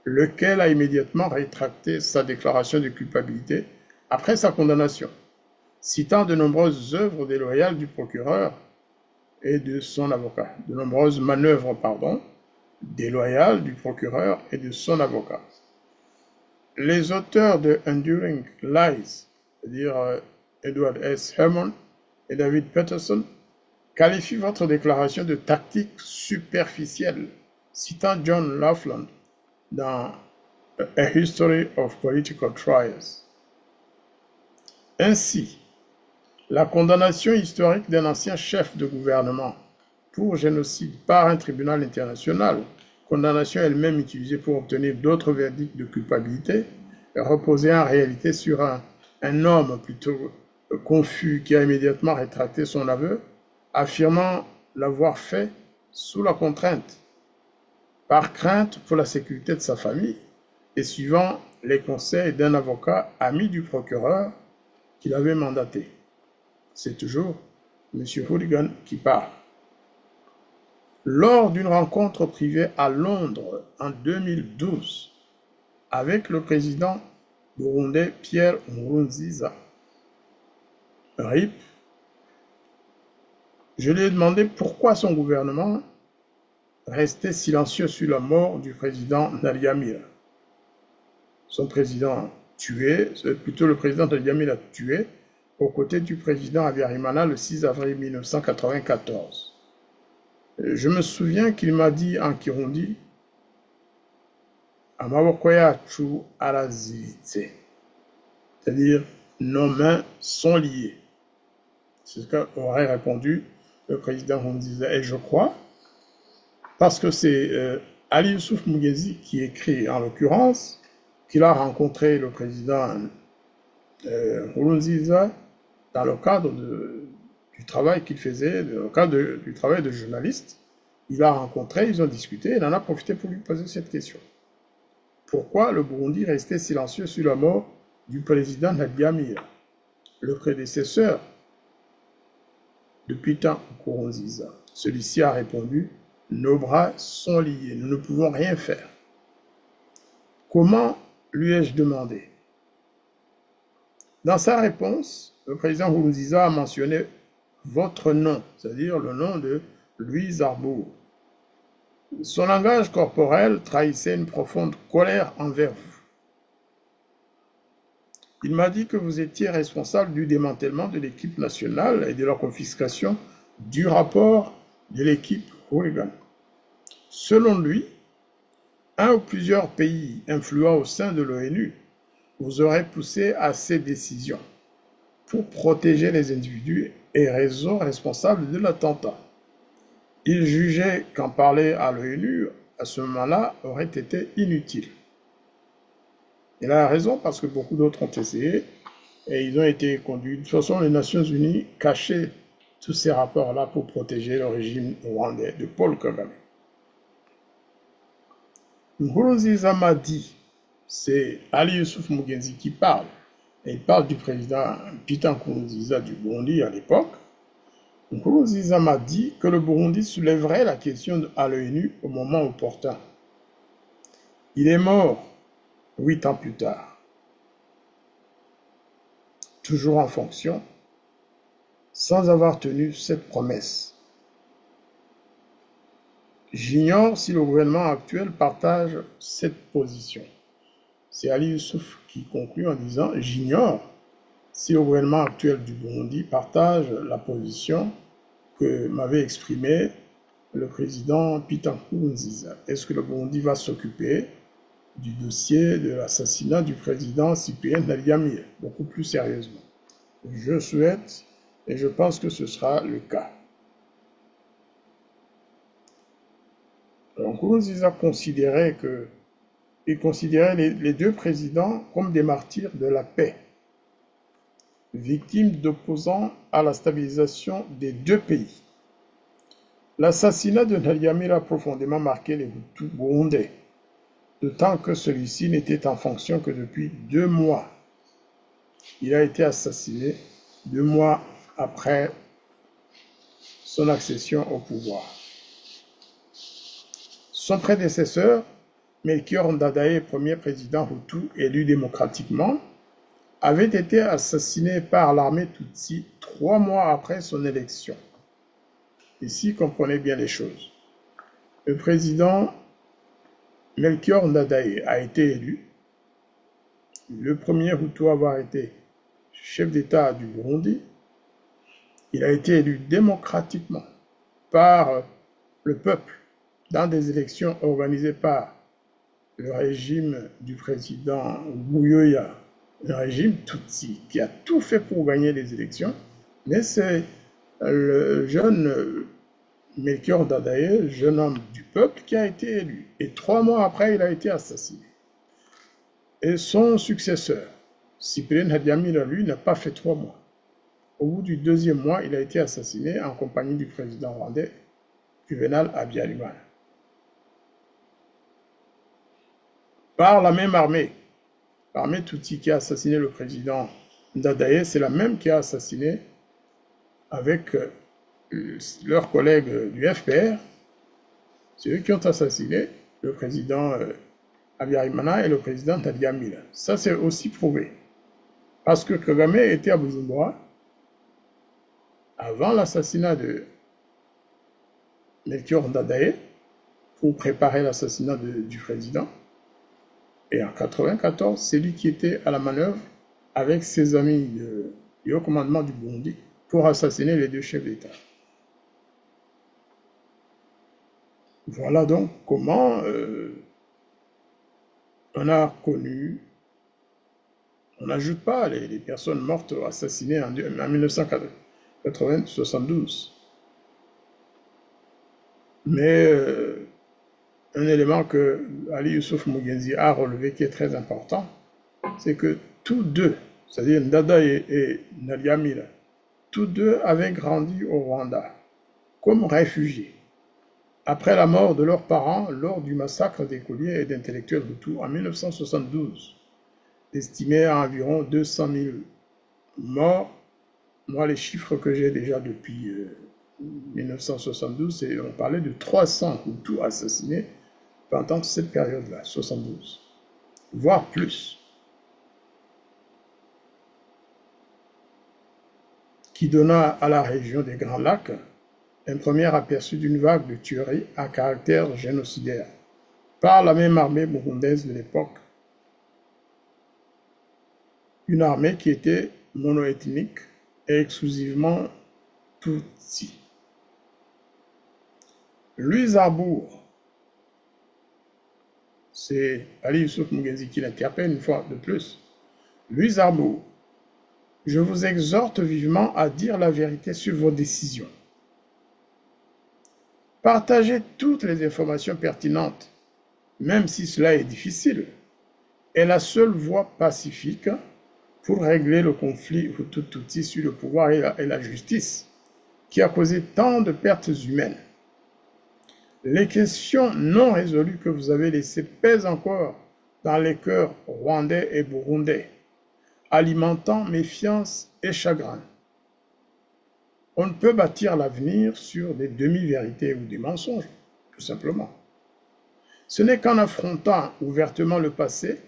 lequel a immédiatement rétracté sa déclaration de culpabilité après sa condamnation, citant de nombreuses œuvres déloyales du procureur et de son avocat, de nombreuses manœuvres, déloyales du procureur et de son avocat. Les auteurs de Enduring Lies, c'est-à-dire Edward S. Herman et David Peterson, qualifient votre déclaration de tactique superficielle, citant John Laughlin dans A History of Political Trials. Ainsi, la condamnation historique d'un ancien chef de gouvernement pour génocide par un tribunal international condamnation elle-même utilisée pour obtenir d'autres verdicts de culpabilité reposait en réalité sur un homme plutôt confus qui a immédiatement rétracté son aveu, affirmant l'avoir fait sous la contrainte, par crainte pour la sécurité de sa famille et suivant les conseils d'un avocat ami du procureur qui l'avait mandaté. C'est toujours M. Hooligan qui parle. Lors d'une rencontre privée à Londres en 2012 avec le président burundais Pierre Nkurunziza, RIP, je lui ai demandé pourquoi son gouvernement restait silencieux sur la mort du président Nariamira. Son président tué, plutôt le président Nariamira tué, aux côtés du président Habyarimana le 6 avril 1994. Je me souviens qu'il m'a dit en Kirundi, Amaboko yacu araziritse, c'est-à-dire nos mains sont liées. C'est ce qu'aurait répondu le président Nkurunziza. Et je crois, parce que c'est Ali Youssouf Mugezi qui écrit en l'occurrence, qu'il a rencontré le président Nkurunziza dans le cadre du travail qu'il faisait, dans le cadre du travail de journaliste. Il a rencontré, ils ont discuté, il en a profité pour lui poser cette question. Pourquoi le Burundi restait silencieux sur la mort du président Nariamira, le prédécesseur de Peter Nkurunziza? Celui-ci a répondu, nos bras sont liés, nous ne pouvons rien faire. Comment lui ai-je demandé? Dans sa réponse, le président Nkurunziza a mentionné votre nom, c'est-à-dire le nom de Louise Arbour. Son langage corporel trahissait une profonde colère envers vous. Il m'a dit que vous étiez responsable du démantèlement de l'équipe nationale et de la confiscation du rapport de l'équipe Hooligan. Selon lui, un ou plusieurs pays influents au sein de l'ONU vous auraient poussé à ces décisions pour protéger les individus et réseaux responsables de l'attentat. Il jugeait qu'en parler à l'ONU à ce moment-là aurait été inutile. Il a raison parce que beaucoup d'autres ont essayé et ils ont été conduits. De toute façon, les Nations Unies cachaient tous ces rapports-là pour protéger le régime rwandais de Paul Kagame. Nkurunziza m'a dit, c'est Ali Youssouf Mugezi qui parle, et il parle du président Peter Nkurunziza du Burundi à l'époque. Nkurunziza m'a dit que le Burundi soulèverait la question à l'ONU au moment opportun. Il est mort 8 ans plus tard, toujours en fonction, sans avoir tenu cette promesse. J'ignore si le gouvernement actuel partage cette position. C'est Ali Youssouf qui conclut en disant « J'ignore si le gouvernement actuel du Burundi partage la position que m'avait exprimée le président Peter Nkurunziza. Est-ce que le Burundi va s'occuper du dossier de l'assassinat du président Cyprien Ntaryamira beaucoup plus sérieusement? Je souhaite et je pense que ce sera le cas. » Nkurunziza considérait les deux présidents comme des martyrs de la paix, victimes d'opposants à la stabilisation des deux pays. L'assassinat de Ntaryamira a profondément marqué les Hutus burundais, d'autant que celui-ci n'était en fonction que depuis 2 mois. Il a été assassiné 2 mois après son accession au pouvoir. Son prédécesseur, Melchior Ndadaye, premier président Hutu élu démocratiquement, avait été assassiné par l'armée Tutsi 3 mois après son élection. Ici, comprenez bien les choses. Le président Melchior Ndadaye a été élu, le premier Hutu à avoir été chef d'État du Burundi. Il a été élu démocratiquement par le peuple dans des élections organisées par le régime du président Buyoya, le régime Tutsi, qui a tout fait pour gagner les élections, mais c'est le jeune Melchior Ndadaye, jeune homme du peuple qui a été élu. Et 3 mois après, il a été assassiné. Et son successeur, Cyprien Hadiamila, lui, n'a pas fait 3 mois. Au bout du 2e mois, il a été assassiné en compagnie du président rwandais, Juvenal Habyarimana. Par la même armée, l'armée Tutsi qui a assassiné le président Ndadaye, c'est la même qui a assassiné avec leurs collègues du FPR, c'est eux qui ont assassiné le président Habyarimana et le président Hadiamila. Ça, c'est aussi prouvé. Parce que Kagame était à Bujumbura avant l'assassinat de Melchior Ndadaye pour préparer l'assassinat du président. Et en 1994, c'est lui qui était à la manœuvre avec ses amis du haut commandement du Burundi pour assassiner les 2 chefs d'État. Voilà donc comment on a connu, on n'ajoute pas les personnes mortes ou assassinées en 1972. Mais un élément que Ali Youssouf Mugenzi a relevé qui est très important, c'est que tous deux, c'est-à-dire Ndadaye et Naliamila, tous deux avaient grandi au Rwanda comme réfugiés après la mort de leurs parents lors du massacre d'écoliers et d'intellectuels Hutus en 1972, estimé à environ 200 000 morts. Moi, les chiffres que j'ai déjà depuis 1972, on parlait de 300 Hutus assassinés pendant cette période-là, 72, voire plus, qui donna à la région des Grands Lacs un premier aperçu d'une vague de tueries à caractère génocidaire par la même armée burundaise de l'époque, une armée qui était monoethnique et exclusivement Tutsi. Louis Arbour, c'est Ali Youssouf Mugenzi qui l'interpelle une fois de plus. Louis Arbour, je vous exhorte vivement à dire la vérité sur vos décisions. Partagez toutes les informations pertinentes, même si cela est difficile, est la seule voie pacifique pour régler le conflit Hutu-Tutsi sur le pouvoir et la justice, qui a causé tant de pertes humaines. Les questions non résolues que vous avez laissées pèsent encore dans les cœurs rwandais et burundais, alimentant méfiance et chagrin. On ne peut bâtir l'avenir sur des demi-vérités ou des mensonges, tout simplement. Ce n'est qu'en affrontant ouvertement le passé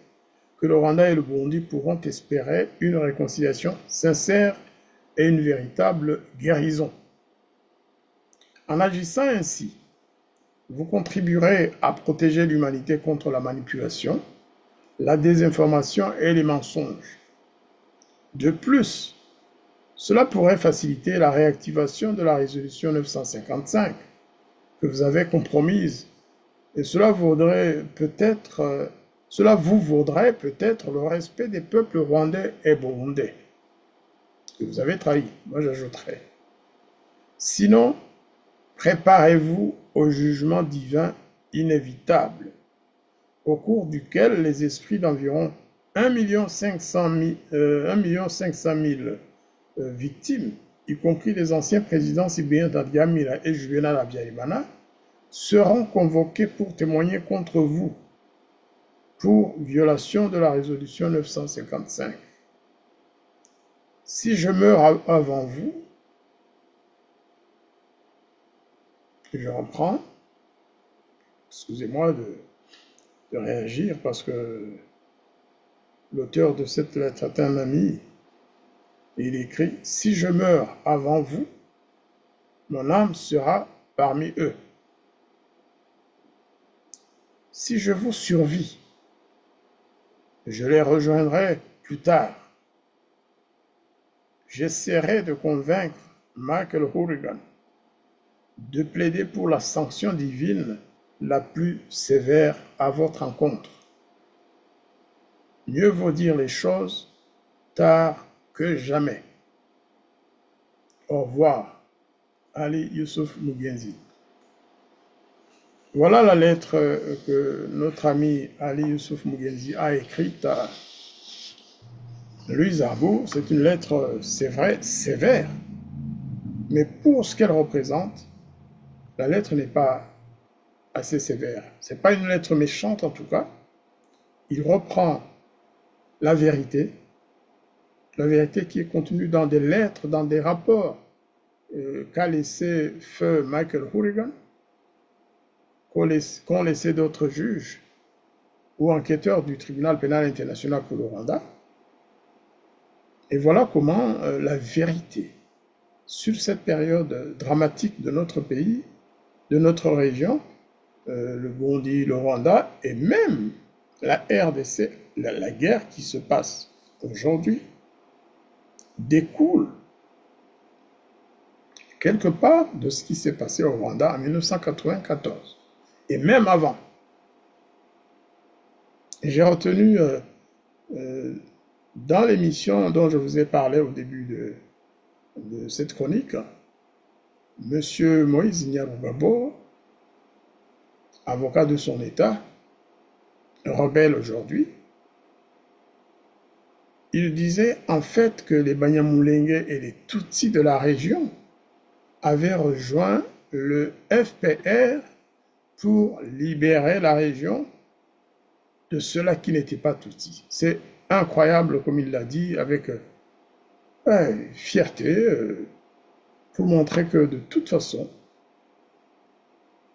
que le Rwanda et le Burundi pourront espérer une réconciliation sincère et une véritable guérison. En agissant ainsi, vous contribuerez à protéger l'humanité contre la manipulation, la désinformation et les mensonges. De plus, cela pourrait faciliter la réactivation de la résolution 955 que vous avez compromise, et cela vous vaudrait peut-être le respect des peuples rwandais et burundais que vous avez trahi. Moi, j'ajouterais. Sinon, préparez-vous au jugement divin inévitable, au cours duquel les esprits d'environ 1 500 000 victimes, y compris les anciens présidents Cyprien Hadiamila et Juvenal Habyarimana, seront convoqués pour témoigner contre vous pour violation de la résolution 955. Si je meurs avant vous, je reprends, excusez-moi de réagir parce que l'auteur de cette lettre est un ami. Il écrit « Si je meurs avant vous, mon âme sera parmi eux. Si je vous survis, je les rejoindrai plus tard. J'essaierai de convaincre Michael Hourigan de plaider pour la sanction divine la plus sévère à votre encontre. Mieux vaut dire les choses tard que jamais. Au revoir, Ali Youssouf Mugenzi. Voilà la lettre que notre ami Ali Youssouf Mugenzi a écrite à Louise Arbour. C'est une lettre, c'est vrai, sévère, mais pour ce qu'elle représente, la lettre n'est pas assez sévère. Ce n'est pas une lettre méchante en tout cas. Il reprend la vérité qui est contenue dans des lettres, dans des rapports qu'a laissé feu Michael Hourigan, qu'ont laissé d'autres juges ou enquêteurs du tribunal pénal international pour le Rwanda. Et voilà comment la vérité sur cette période dramatique de notre pays, de notre région, le Burundi, le Rwanda et même la RDC, la guerre qui se passe aujourd'hui, découle quelque part de ce qui s'est passé au Rwanda en 1994 et même avant. J'ai retenu dans l'émission dont je vous ai parlé au début de cette chronique, M. Moïse Nyarugabo, avocat de son État, rebelle aujourd'hui, il disait en fait que les Banyamulenge et les Tutsis de la région avaient rejoint le FPR pour libérer la région de ceux-là qui n'étaient pas Tutsis. C'est incroyable comme il l'a dit avec fierté pour montrer que de toute façon,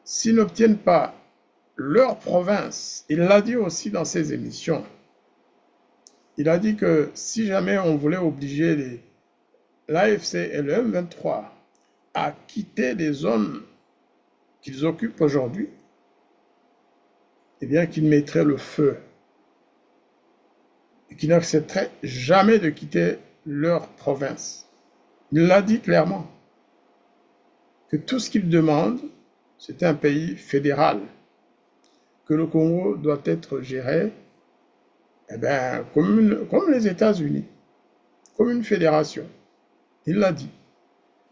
s'ils n'obtiennent pas leur province, il l'a dit aussi dans ses émissions, il a dit que si jamais on voulait obliger l'AFC et le M23 à quitter les zones qu'ils occupent aujourd'hui, eh bien qu'ils mettraient le feu et qu'ils n'accepteraient jamais de quitter leur province. Il l'a dit clairement, que tout ce qu'ils demandent, c'est un pays fédéral, que le Congo doit être géré comme les États-Unis, comme une fédération. Il l'a dit.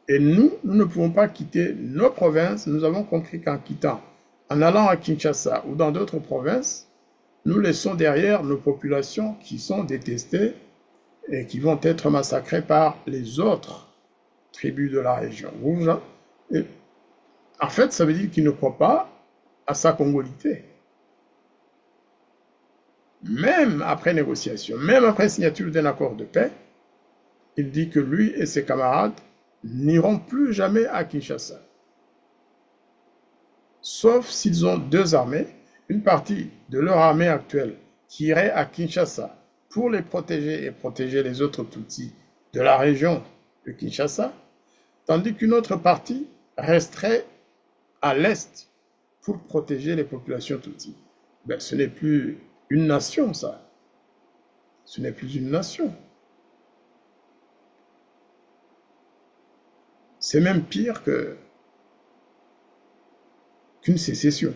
Et nous ne pouvons pas quitter nos provinces. Nous avons compris qu'en quittant, en allant à Kinshasa ou dans d'autres provinces, nous laissons derrière nos populations qui sont détestées et qui vont être massacrées par les autres tribus de la région. Et en fait, ça veut dire qu'il ne croit pas à sa congolité. Même après négociation, même après signature d'un accord de paix, il dit que lui et ses camarades n'iront plus jamais à Kinshasa. Sauf s'ils ont deux armées, une partie de leur armée actuelle qui irait à Kinshasa pour les protéger et protéger les autres Tutsis de la région de Kinshasa, tandis qu'une autre partie resterait à l'est pour protéger les populations Tutsis. Ce n'est plus une nation, ça. Ce n'est plus une nation. C'est même pire qu'une sécession.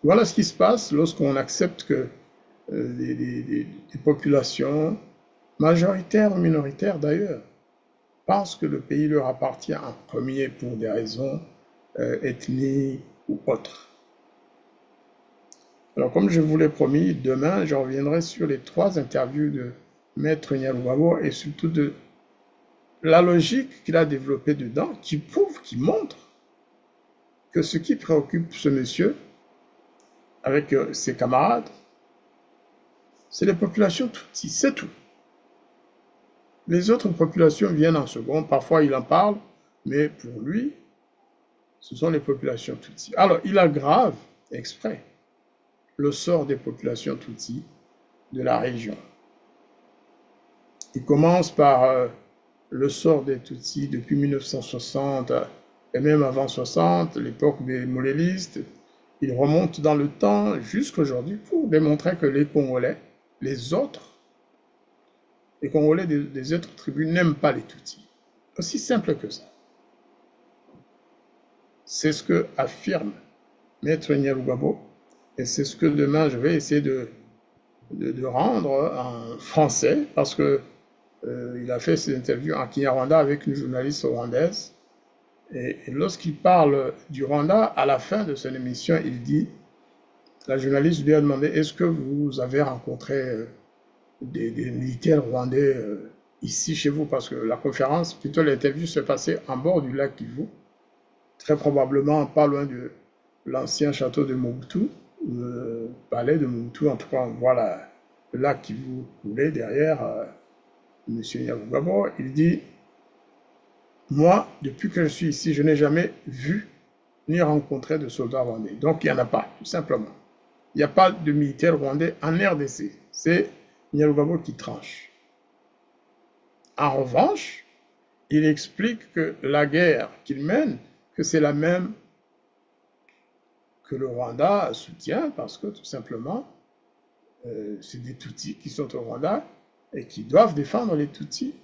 Voilà ce qui se passe lorsqu'on accepte que des populations, majoritaires ou minoritaires d'ailleurs, pensent que le pays leur appartient en premier pour des raisons ethniques ou autres. Alors comme je vous l'ai promis, demain je reviendrai sur les 3 interviews de Maître Nyarugabo et surtout de la logique qu'il a développée dedans, qui prouve, qui montre que ce qui préoccupe ce monsieur avec ses camarades, c'est les populations Tutsis, c'est tout. Les autres populations viennent en second, parfois il en parle, mais pour lui, ce sont les populations Tutsis. Alors il aggrave exprès le sort des populations Tutsis de la région. Il commence par le sort des Tutsis depuis 1960 et même avant 60, l'époque des molélistes. Il remonte dans le temps jusqu'à aujourd'hui pour démontrer que les Congolais, les Congolais des autres tribus n'aiment pas les Tutsis. Aussi simple que ça. C'est ce que affirme Maître Nyarugabo et c'est ce que demain je vais essayer de rendre en français parce que il a fait ses interviews en Kinyarwanda avec une journaliste rwandaise Et lorsqu'il parle du Rwanda, à la fin de son émission, il dit, la journaliste lui a demandé, est-ce que vous avez rencontré des militaires rwandais ici chez vous? Parce que la conférence, plutôt l'interview se passait en bord du lac Kivu, très probablement pas loin de l'ancien château de Mobutu, le palais de Mobutu. En tout cas, on voit le lac Kivu couler derrière M. Nyarugabo. Il dit, moi, depuis que je suis ici, je n'ai jamais vu ni rencontré de soldats rwandais. Donc, il n'y en a pas, tout simplement. Il n'y a pas de militaires rwandais en RDC. C'est Nyarugabo qui tranche. En revanche, il explique que la guerre qu'il mène, que c'est la même que le Rwanda soutient, parce que tout simplement, c'est des Tutsis qui sont au Rwanda et qui doivent défendre les Tutsis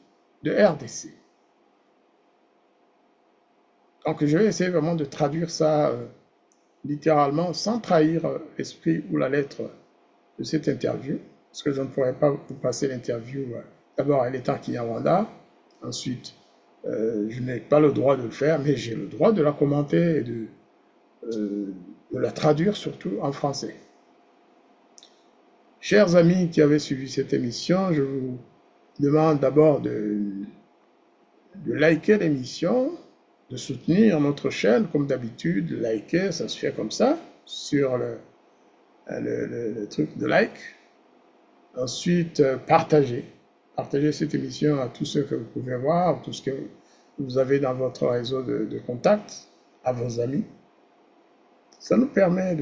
de RDC. Donc je vais essayer vraiment de traduire ça littéralement sans trahir l'esprit ou la lettre de cette interview, parce que je ne pourrais pas vous passer l'interview. D'abord, elle est en Kinyarwanda. Ensuite, je n'ai pas le droit de le faire, mais j'ai le droit de la commenter et de la traduire surtout en français. Chers amis qui avez suivi cette émission, je vous demande d'abord de liker l'émission, de soutenir notre chaîne, comme d'habitude, liker, ça se fait comme ça, sur le truc de like. Ensuite, partagez cette émission à tous ceux que vous pouvez voir, tout ce que vous avez dans votre réseau de contacts, à vos amis. Ça nous permet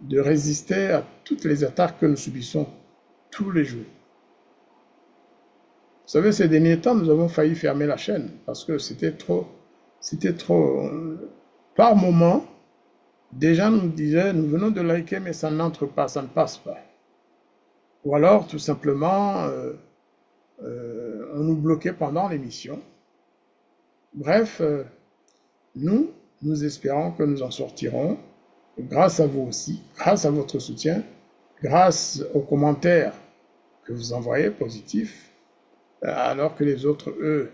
de résister à toutes les attaques que nous subissons tous les jours. Vous savez, ces derniers temps, nous avons failli fermer la chaîne parce que c'était trop. Par moment, des gens nous disaient, nous venons de liker, mais ça n'entre pas, ça ne passe pas. Ou alors, tout simplement, on nous bloquait pendant l'émission. Bref, nous espérons que nous en sortirons, grâce à vous aussi, grâce à votre soutien, grâce aux commentaires que vous envoyez positifs, alors que les autres, eux,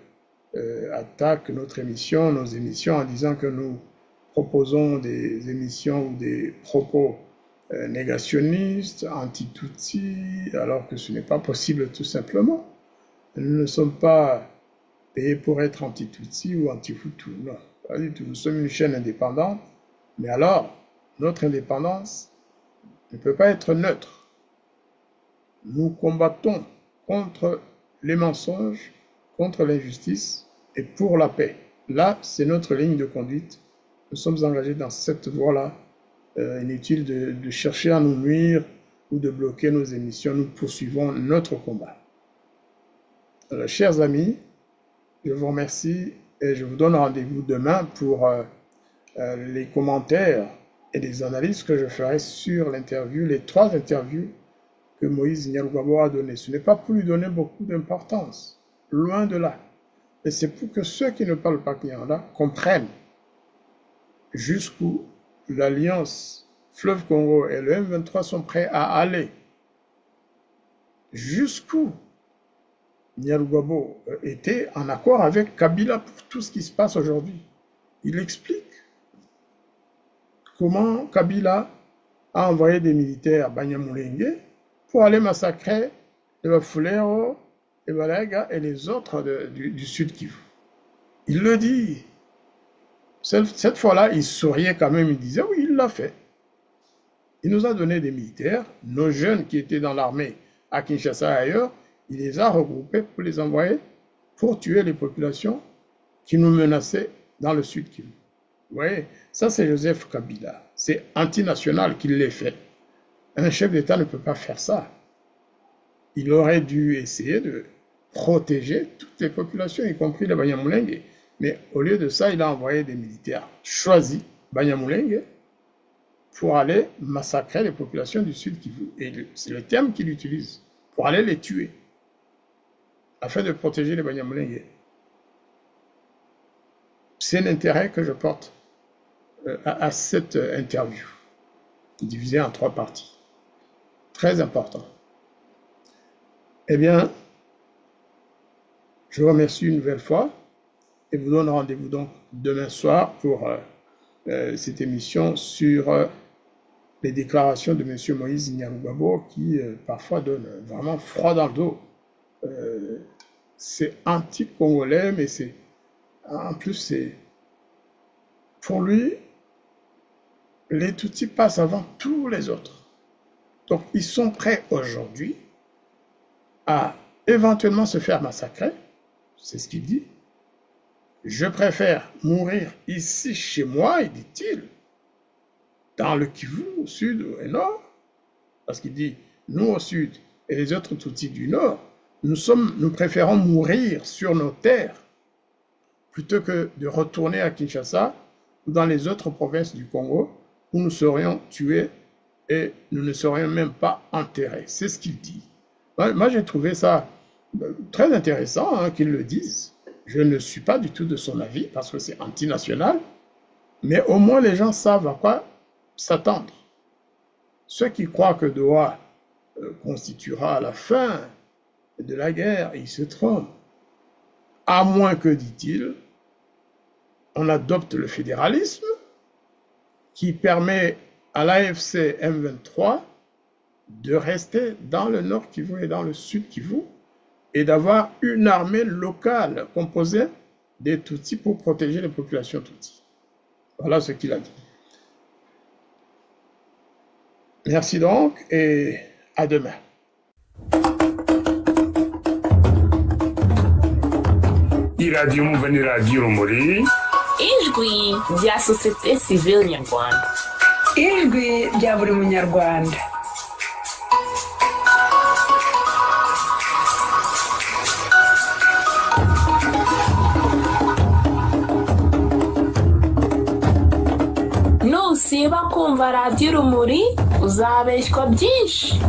attaquent notre émission, nos émissions, en disant que nous proposons des émissions ou des propos négationnistes, anti-Tutsi, alors que ce n'est pas possible tout simplement. Nous ne sommes pas payés pour être anti-Tutsi ou anti-Hutu, non, pas du tout. Nous sommes une chaîne indépendante, mais alors, notre indépendance ne peut pas être neutre. Nous combattons contre les mensonges, contre l'injustice et pour la paix. Là, c'est notre ligne de conduite. Nous sommes engagés dans cette voie-là. Inutile de chercher à nous nuire ou de bloquer nos émissions. Nous poursuivons notre combat. Alors, chers amis, je vous remercie et je vous donne rendez-vous demain pour les commentaires et les analyses que je ferai sur l'interview, les 3 interviews que Moïse Nyarugabo a données. Ce n'est pas pour lui donner beaucoup d'importance, loin de là. Et c'est pour que ceux qui ne parlent pas Kinyarwanda comprennent jusqu'où l'Alliance Fleuve Congo et le M23 sont prêts à aller. Jusqu'où Nyarugabo était en accord avec Kabila pour tout ce qui se passe aujourd'hui. Il explique comment Kabila a envoyé des militaires à Banyamulenge pour aller massacrer les Bafulero, les Balaga et les autres du Sud Kivu. Il le dit. Cette fois-là, il souriait quand même, il disait oui, il l'a fait. Il nous a donné des militaires, nos jeunes qui étaient dans l'armée à Kinshasa et ailleurs, il les a regroupés pour les envoyer pour tuer les populations qui nous menaçaient dans le Sud Kivu. Vous voyez, ça c'est Joseph Kabila. C'est antinational qu'il l'ait fait. Un chef d'État ne peut pas faire ça. Il aurait dû essayer de protéger toutes les populations, y compris les Banyamulenge. Mais au lieu de ça, il a envoyé des militaires choisis, Banyamulenge, pour aller massacrer les populations du Sud Kivu. Et c'est le terme qu'il utilise, pour aller les tuer, afin de protéger les Banyamulenge. C'est l'intérêt que je porte à cette interview, divisée en 3 parties. Très important. Eh bien, je vous remercie une nouvelle fois et vous donne rendez-vous donc demain soir pour cette émission sur les déclarations de M. Moïse Nyarugabo qui parfois donnent vraiment froid dans le dos. C'est anti-congolais, mais en plus, c'est pour lui, les Tutsis passent avant tous les autres. Donc, ils sont prêts aujourd'hui à éventuellement se faire massacrer. C'est ce qu'il dit. Je préfère mourir ici chez moi, dit-il, dans le Kivu, au sud et nord. Parce qu'il dit, nous au sud et les autres Tutsis du nord, nous préférons mourir sur nos terres plutôt que de retourner à Kinshasa ou dans les autres provinces du Congo où nous serions tués et nous ne serions même pas enterrés. C'est ce qu'il dit. Moi, j'ai trouvé ça très intéressant qu'ils le disent. Je ne suis pas du tout de son avis parce que c'est antinational, mais au moins les gens savent à quoi s'attendre. Ceux qui croient que Doha constituera la fin de la guerre, ils se trompent. À moins que, dit-il, on adopte le fédéralisme qui permet à l'AFC M23 de rester dans le nord Kivu et dans le sud Kivu et d'avoir une armée locale composée des Tutsis pour protéger les populations Tutsis. Voilà ce qu'il a dit. Merci donc et à demain. iradiyo umva ni radiyo urumuri ijwi rya sosiyete sivile nyarwanda, ijwi rya buri munyarwanda. nusiba kumva radiyo urumuri uzabeshywa byinshi.